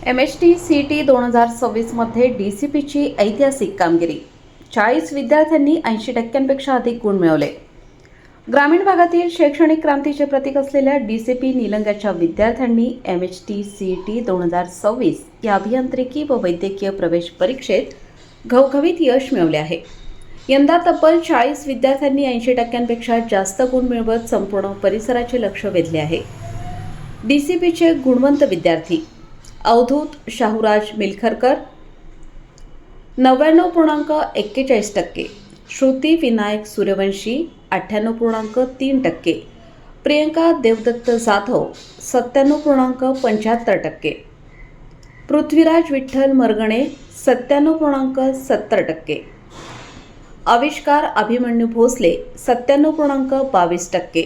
MHT-CET 2026 मध्ये DCPची ऐतिहासिक कामगिरी. 40 विद्यार्थ्यांनी 80% अधिक गुण मिळवले. ग्रामीण भागातील शैक्षणिक क्रांतीचे प्रतीक असलेल्या DCP निलंग्याच्या विद्यार्थ्यांनी MHT-CET 2026 या अभियांत्रिकी व वैद्यकीय प्रवेश परीक्षेत घवघवीत यश मिळवले आहे. यंदा तब्बल 40 विद्यार्थ्यांनी 80%पेक्षा जास्त गुण मिळवत संपूर्ण परिसराचे लक्ष वेधले आहे. DCPचे गुणवंत विद्यार्थी: अवधूत शाहूराज मिलखरकर 99.41%, श्रुती विनायक सूर्यवंशी 98.3%, प्रियंका देवदत्त जाधव 97.75%, पृथ्वीराज विठ्ठल मरगणे 97.70%, आविष्कार अभिमन्यू भोसले 97.22%,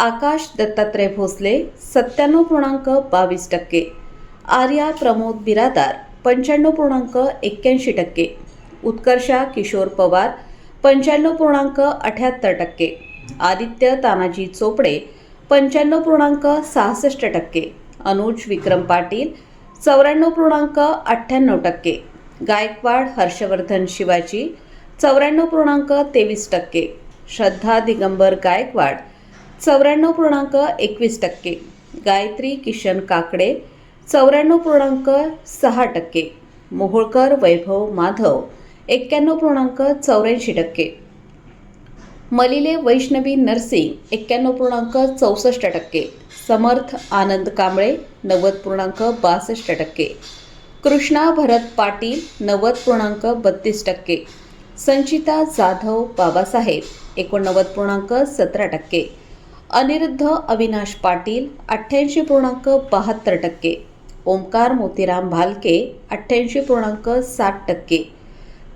आकाश दत्तात्रय भोसले 97.22%, आर्या प्रमोद बिरादार 95.81%, उत्कर्षा किशोर पवार 95.78%, आदित्य तानाजी चोपडे 95.66%, अनुज विक्रम पाटील 94.98%, गायकवाड हर्षवर्धन शिवाजी 94.23%, श्रद्धा दिगंबर गायकवाड 94.21%, गायत्री किशन काकडे 94.6%, मोहोळकर वैभव माधव 91.84%, मलिले वैष्णवी नरसिंग 91.64%, समर्थ आनंद कांबळे 90.62%, कृष्णा भरत पाटील 90.32%, संचिता जाधव बाबासाहेब 89.17%, अनिरुद्ध अविनाश पाटील 88.72%, ओमकार मोतीराम भालके 88.60%,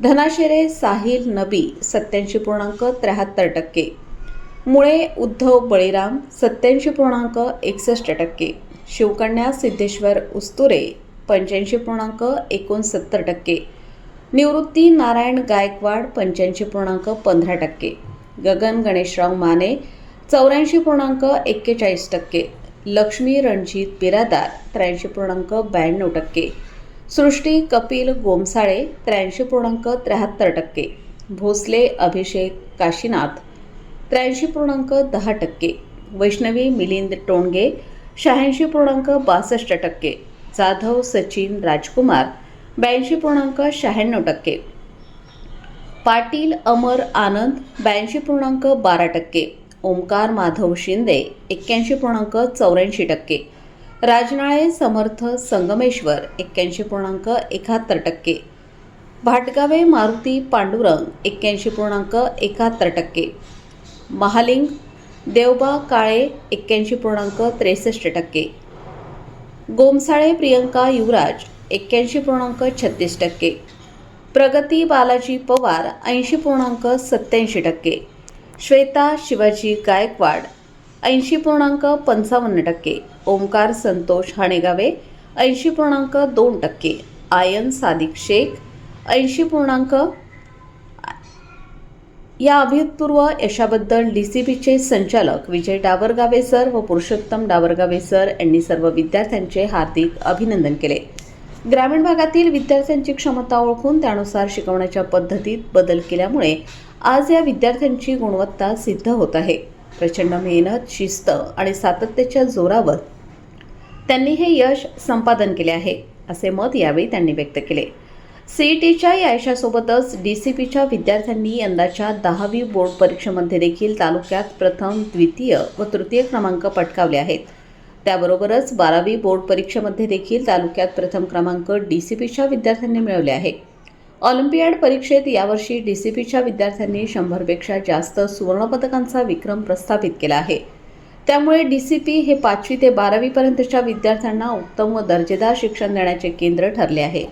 धनाशेरे साहिल नबी 87.73%, मुळे उद्धव बळीराम 87.61%, शिवकन्या सिद्धेश्वर उस्तुरे 85.69%, निवृत्ती नारायण गायकवाड 85.15%, गगन गणेशराव माने 84.41%, लक्ष्मी रणजित बिरादार 83.92%, सृष्टी कपिल गोमसाळे 83.73%, भोसले अभिषेक काशीनाथ 83.10%, वैष्णवी मिलिंद टोणगे 86.62%, जाधव सचिन राजकुमार 82.96%, पाटील अमर आनंद 82.12%, ओमकार माधव शिंदे 81.84%, राजनाळे समर्थ संगमेश्वर 81.71%, भाटगावे मारुती पांडुरंग 81.71%, महालिंग देवबा काळे 81.63%, गोमसाळे प्रियंका युवराज 81.36%, प्रगती बालाजी पवार 80.87%, श्वेता शिवाजी गायकवाड 80.55%, ओमकार संतोष हाणेगावे 80.2%, आयन सादिक शेख 80. या अभूतपूर्व यशाबद्दल DCPचे संचालक विजय डावरगावे सर व पुरुषोत्तम डावरगावे सर यांनी सर्व विद्यार्थ्यांचे हार्दिक अभिनंदन केले. ग्रामीण भागातील विद्यार्थ्यांची क्षमता ओळखून त्यानुसार शिकवण्याच्या पद्धतीत बदल केल्यामुळे आज या विद्यार्थ्यांची गुणवत्ता सिद्ध होत आहे. प्रचंड मेहनत, शिस्त आणि सातत्याच्या जोरावर त्यांनी हे यश संपादन केले आहे, असे मत यावेळी त्यांनी व्यक्त केले. CETच्या या यशासोबतच DCPच्या विद्यार्थ्यांनी यंदाच्या 10वी बोर्ड परीक्षेमध्ये देखील तालुक्यात प्रथम, द्वितीय व तृतीय क्रमांक पटकावले आहेत. त्याबरोबरच 12वी बोर्ड परीक्षेमध्ये देखील तालुक्यात प्रथम क्रमांक DCPच्या विद्यार्थ्यांनी मिळवले आहे. ऑलिम्पियाड परीक्षेत यावर्षी DCPच्या विद्यार्थ्यांनी 100पेक्षा जास्त सुवर्णपदकांचा विक्रम प्रस्थापित केला आहे. त्यामुळे DCP हे 5वी ते 12वी पर्यंतच्या विद्यार्थ्यांना उत्तम व दर्जेदार शिक्षण देण्याचे केंद्र ठरले आहे.